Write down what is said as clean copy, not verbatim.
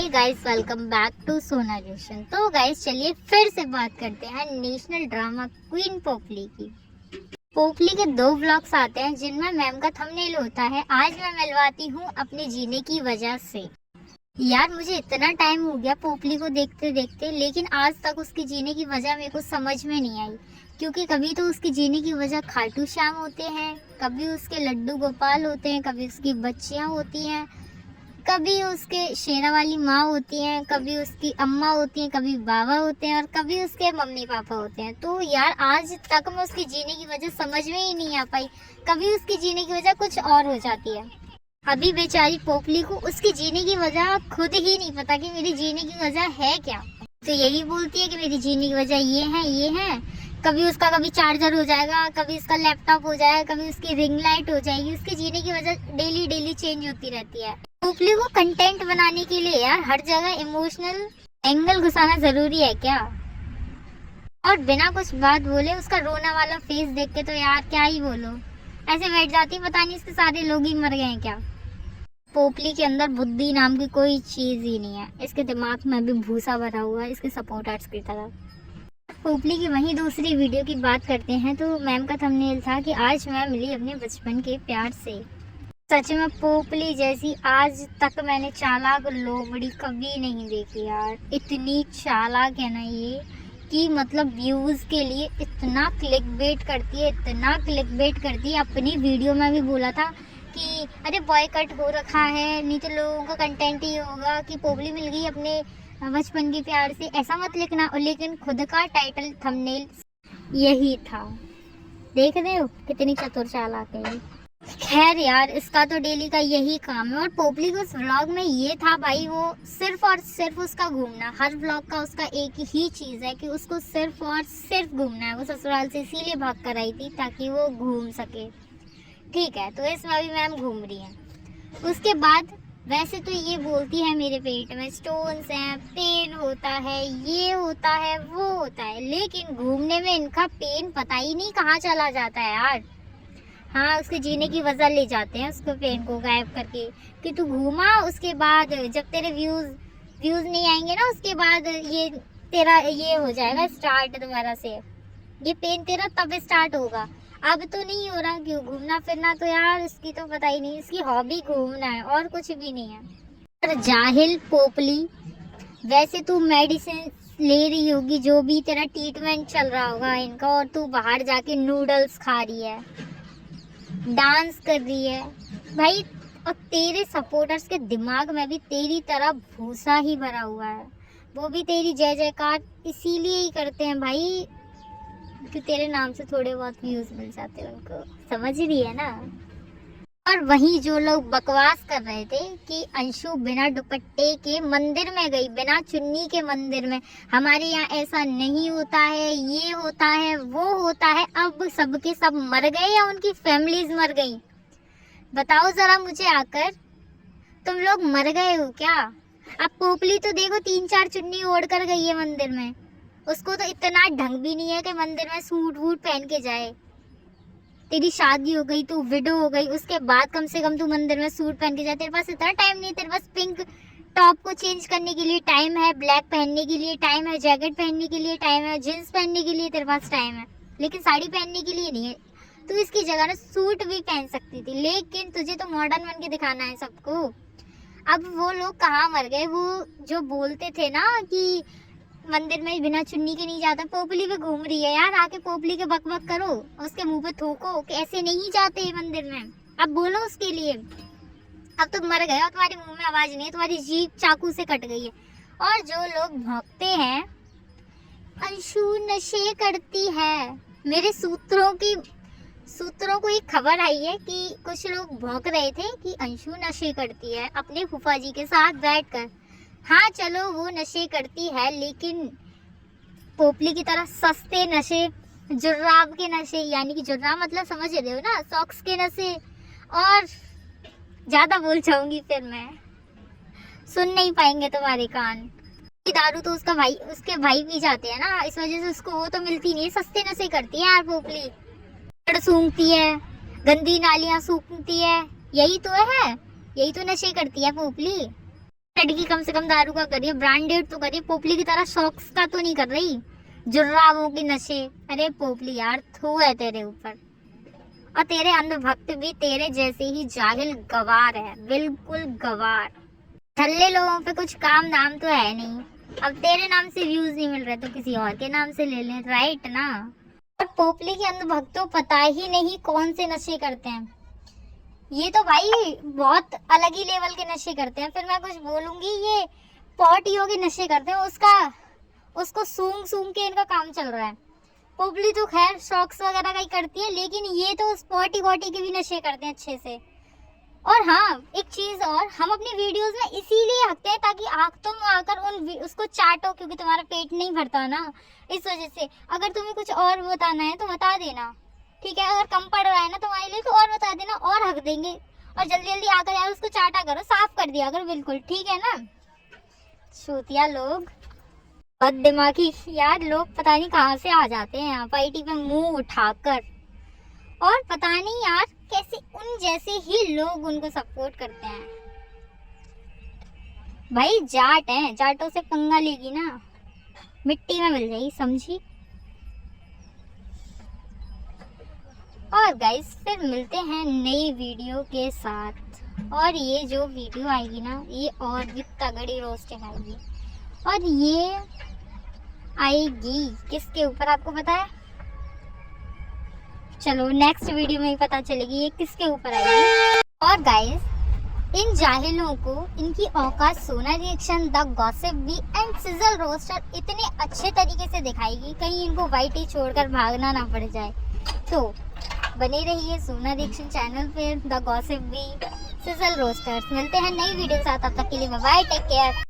Hey guys, welcome back to Sona Junction. तो guys चलिए फिर से बात करते हैं नेशनल ड्रामा क्वीन पोपली की। पोपली के 2 व्लॉग्स आते हैं जिनमें मैम का थंबनेल होता है, आज मैं मिलवाती हूँ अपने जीने की वजह से। यार मुझे इतना टाइम हो गया पोपली को देखते देखते, लेकिन आज तक उसके जीने की वजह मेरे को समझ में नहीं आई। क्योंकि कभी तो उसके जीने की वजह खाटू श्याम होते हैं, कभी उसके लड्डू गोपाल होते हैं, कभी उसकी बच्चियाँ होती हैं, कभी उसके शेरा वाली माँ होती हैं, कभी उसकी अम्मा होती हैं, कभी बाबा होते हैं और कभी उसके मम्मी पापा होते हैं। तो यार आज तक मैं उसके जीने की वजह समझ में ही नहीं आ पाई। कभी उसकी जीने की वजह कुछ और हो जाती है। अभी बेचारी पोपली को उसकी जीने की वजह खुद ही नहीं पता कि मेरी जीने की वजह है क्या। तो यही बोलती है कि मेरी जीने की वजह ये है। कभी उसका कभी चार्जर हो जाएगा, कभी उसका लैपटॉप हो जाएगा, कभी उसकी रिंग लाइट हो जाएगी। उसकी जीने की वजह डेली डेली चेंज होती रहती है। पोपली को कंटेंट बनाने के लिए यार हर जगह इमोशनल एंगल घुसाना जरूरी है क्या? और बिना कुछ बात बोले उसका रोना वाला फेस देख के तो यार क्या ही बोलो, ऐसे बैठ जाती पता नहीं इसके सारे लोग ही मर गए हैं क्या। पोपली के अंदर बुद्धि नाम की कोई चीज ही नहीं है। इसके दिमाग में भी भूसा भरा हुआ है इसके सपोर्टर्स की तरह। पोपली की वहीं दूसरी वीडियो की बात करते हैं तो मैम का थंबनेल था कि आज मैं मिली अपने बचपन के प्यार से। सच में पोपली जैसी आज तक मैंने चालाक लोमड़ी कभी नहीं देखी यार। इतनी चालाक है ना ये कि मतलब व्यूज के लिए इतना क्लिकबेट करती है, इतना क्लिकबेट करती है। अपनी वीडियो में भी बोला था कि अरे बॉयकट हो रखा है, नहीं तो लोगों का कंटेंट ही होगा कि पोपली मिल गई अपने बचपन के प्यार से, ऐसा मत लिखना। लेकिन खुद का टाइटल थंबनेल यही था। देख रहे हो कितनी चतुर चालाक है ये। खैर यार इसका तो डेली का यही काम है। और पोपली को उस व्लॉग में ये था भाई, वो सिर्फ और सिर्फ उसका घूमना। हर व्लॉग का उसका एक ही चीज है कि उसको सिर्फ और सिर्फ घूमना है। वो ससुराल से इसीलिए भाग कर आई थी ताकि वो घूम सके। ठीक है, तो इसमें भी मैम घूम रही है। उसके बाद वैसे तो ये बोलती है मेरे पेट में स्टोन्स हैं, पेन होता है, ये होता है, वो होता है, लेकिन घूमने में इनका पेन पता ही नहीं कहाँ चला जाता है यार। हाँ उसके जीने की वजह ले जाते हैं उसको पेन को गायब करके कि तू घूमा, उसके बाद जब तेरे व्यूज नहीं आएंगे ना, उसके बाद ये तेरा ये हो जाएगा स्टार्ट दोबारा से, ये पेन तेरा तब स्टार्ट होगा। अब तो नहीं हो रहा। क्यों घूमना फिरना तो यार इसकी तो पता ही नहीं, इसकी हॉबी घूमना है और कुछ भी नहीं है। पर जाहिल पोपली, वैसे तू मेडिसिन ले रही होगी, जो भी तेरा ट्रीटमेंट चल रहा होगा इनका, और तू बाहर जाके नूडल्स खा रही है, डांस कर रही है भाई। और तेरे सपोर्टर्स के दिमाग में भी तेरी तरह भूसा ही भरा हुआ है। वो भी तेरी जय जयकार इसीलिए ही करते हैं भाई कि तेरे नाम से थोड़े बहुत व्यूज मिल जाते हैं उनको, समझ रही है ना। और वहीं जो लोग बकवास कर रहे थे कि अंशु बिना दुपट्टे के मंदिर में गई, बिना चुन्नी के मंदिर में, हमारे यहाँ ऐसा नहीं होता है, ये होता है, वो होता है, अब सबके सब मर गए या उनकी फैमिलीज मर गई? बताओ जरा मुझे आकर, तुम लोग मर गए हो क्या? अब पोपली तो देखो 3-4 चुन्नी ओढ़ कर गई है मंदिर में। उसको तो इतना ढंग भी नहीं है कि मंदिर में सूट वूट पहन के जाए। तेरी शादी हो गई, तू विडो हो गई, उसके बाद कम से कम तू मंदिर में सूट पहन के जाए। तेरे पास इतना टाइम नहीं है। तेरे पास पिंक टॉप को चेंज करने के लिए टाइम है, ब्लैक पहनने के लिए टाइम है, जैकेट पहनने के लिए टाइम है, जींस पहनने के लिए तेरे पास टाइम है, लेकिन साड़ी पहनने के लिए नहीं है। तू इसकी जगह ना सूट भी पहन सकती थी, लेकिन तुझे तो मॉडर्न बन के दिखाना है सबको। अब वो लोग कहाँ मर गए, वो जो बोलते थे ना कि मंदिर में बिना चुन्नी के नहीं जाता। पोपली भी घूम रही है यार, आके पोपली के बक बक करो, उसके मुंह पे थूको कि ऐसे नहीं जाते मंदिर में। अब बोलो उसके लिए। अब तुम मर गए और तुम्हारे मुंह में आवाज नहीं है, तुम्हारी जीभ चाकू से कट गई है। और जो लोग भौंकते हैं अंशु नशे करती है, मेरे सूत्रों को एक खबर आई है कि कुछ लोग भौंक रहे थे कि अंशु नशे करती है अपने फूफा जी के साथ बैठकर। हाँ चलो वो नशे करती है, लेकिन पोपली की तरह सस्ते नशे, जुर्राब के नशे, यानी कि जुर्राब मतलब समझ रहे हो ना, सॉक्स के नशे। और ज्यादा बोल जाऊंगी फिर मैं, सुन नहीं पाएंगे तुम्हारे कान। दारू तो उसके भाई पी जाते हैं ना, इस वजह से उसको वो तो मिलती नहीं है। सस्ते नशे करती है यार पोपली, सूंघती है, गंदी नालियां सूंघती है, यही तो है, यही तो नशे करती है पोपली। लड़की कम से कम दारू का करिए, ब्रांडेड तो करिए, पोपली की तरह शौक का तो नहीं कर रही जुर्राबों की नशे। अरे पोपली यार, थू है तेरे ऊपर। और तेरे अंधभक्त भी तेरे जैसे ही जाहिल गवार है, बिल्कुल गवार। ठल्ले लोगों पे कुछ काम नाम तो है नहीं। अब तेरे नाम से व्यूज नहीं मिल रहे तो किसी और के नाम से ले लें, राइट ना। और पोपली के अंधभक्तों पता ही नहीं कौन से नशे करते हैं। ये तो भाई बहुत अलग ही लेवल के नशे करते हैं। फिर मैं कुछ बोलूंगी, ये पॉटियों के नशे करते हैं, उसको सूंघ सूंघ के इनका काम चल रहा है। पोपली तो खैर शॉक्स वगैरह का ही करती है, लेकिन ये तो स्पॉटी वॉटी के भी नशे करते हैं अच्छे से। और हाँ, एक चीज और, हम अपनी वीडियोस में इसीलिए हकते हैं ताकि तुम आकर उसको चाटो, क्योंकि तुम्हारा पेट नहीं भरता ना, इस वजह से। अगर तुम्हें कुछ और बताना है तो बता देना, ठीक है। अगर कम पड़ रहा है ना तुम्हारे लिए तो और बता देना, और हक देंगे। और जल्दी जल्दी आकर यार उसको चाटा करो, साफ कर दिया अगर, बिल्कुल ठीक है ना। छूतिया लोग, बददिमागी यार, लोग पता नहीं कहाँ से आ जाते हैं यहाँ पार्टी पे मुंह उठाकर। और पता नहीं यार कैसे उन जैसे ही लोग उनको सपोर्ट करते हैं। भाई जाट हैं, जाटों से पंगा लेगी ना मिट्टी में मिल जाएगी, समझी। और गाइस फिर मिलते हैं नई वीडियो के साथ। और ये जो वीडियो आएगी ना, ये और भी तगड़ी रोस्टिंग आएगी। और ये आएगी किसके ऊपर आपको पता है? चलो नेक्स्ट वीडियो में ही पता चलेगी ये किसके ऊपर आएगी। और गाइस इन जाहिलों को इनकी औकात Sona reaction, the Gossip Bee and Sizzle Roaster इतने अच्छे तरीके से दिखाएगी, कहीं इनको वाइट ही छोड़कर भागना ना पड़ जाए। तो बने रहिए सोना रिएक्शन चैनल पे, the Gossip Bee, Sizzle Roasters. मिलते हैं नई वीडियो के साथ, तब तक के लिए बाय, टेक केयर।